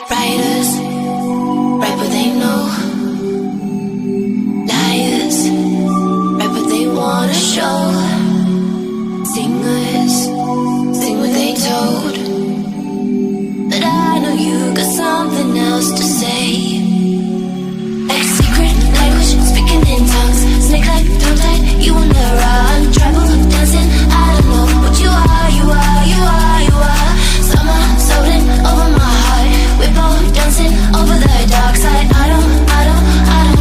Writers write what they know. Liars write what they wanna show. Singers sing what they told. But I know you got something else to say. Like secret language, speaking in tongues. Snake like tongue tied, you on the run. Tribal dancing, I don't know what you are, you are, you are, you are. Summer floating over my heart. We're both dancing over the dark side. I don't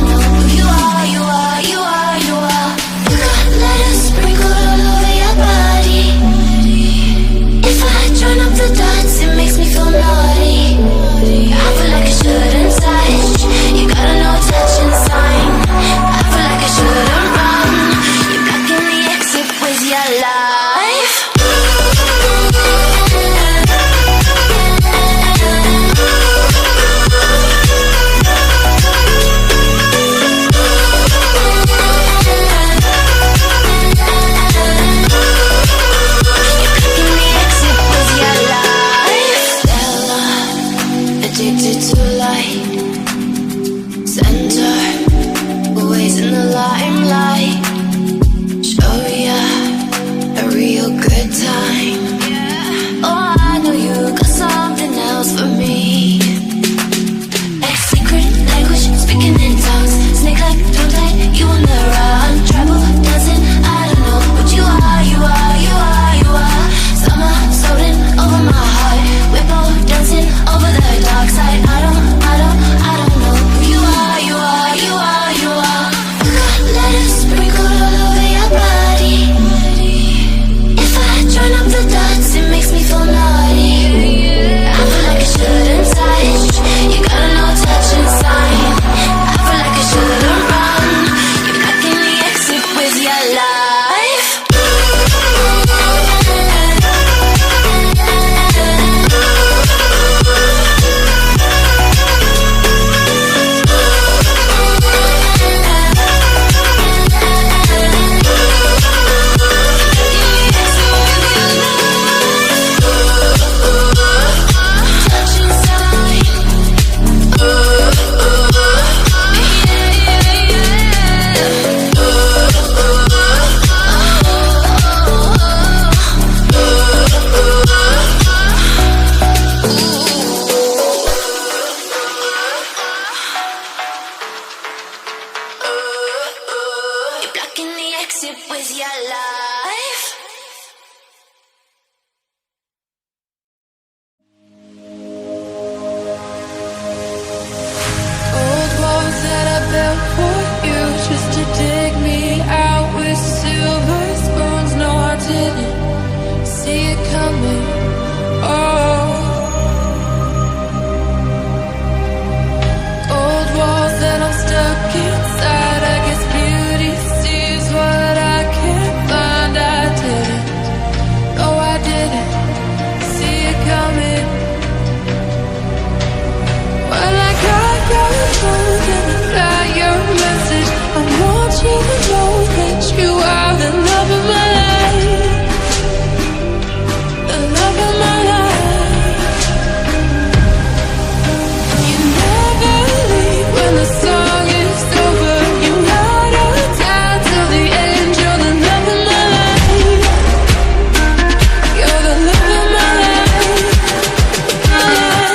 know who you are, you are, you are, you are. You got letters. coming. Oh, old walls that I'm stuck inside. I guess beauty sees what I can't find. I didn't, no I didn't see it coming. Well, I got your phone and I got your message. I want you to know that you are the love of my life, the love of my life. You never leave when the song is over. You ride or die till the end. You're the love of my life. You're the love of my life. My life.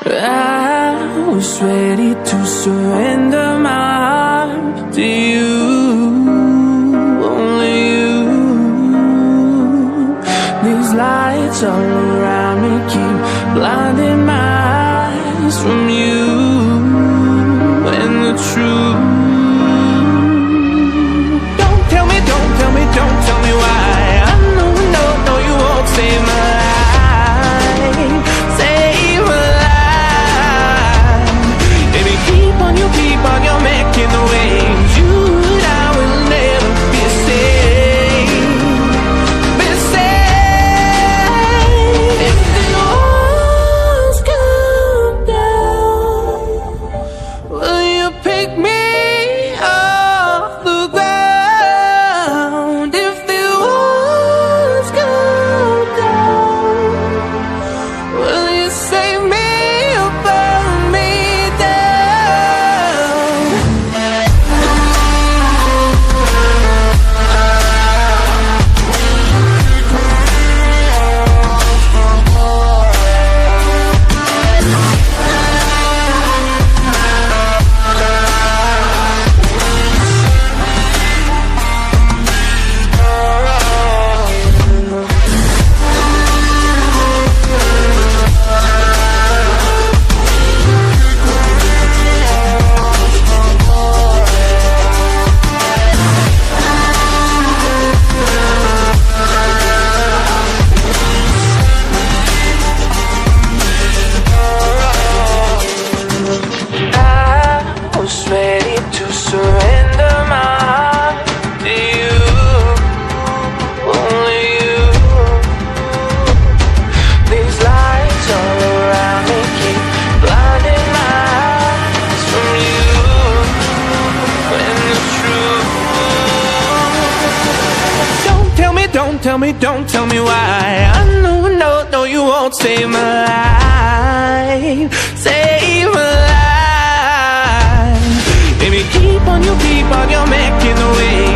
I was ready to surrender my heart to you, only you. These lights all around me keep blinding my eyes from you and the truth. Don't tell me, don't tell me, don't tell me why. I know, no, no, you won't save my life, save my life. Baby, keep on, you're making the waves. You and I will never be safe, be safe. If the walls come down tell me, don't tell me why. I know, no, no, you won't save my life. Save my life. Baby, keep on, you're making the way.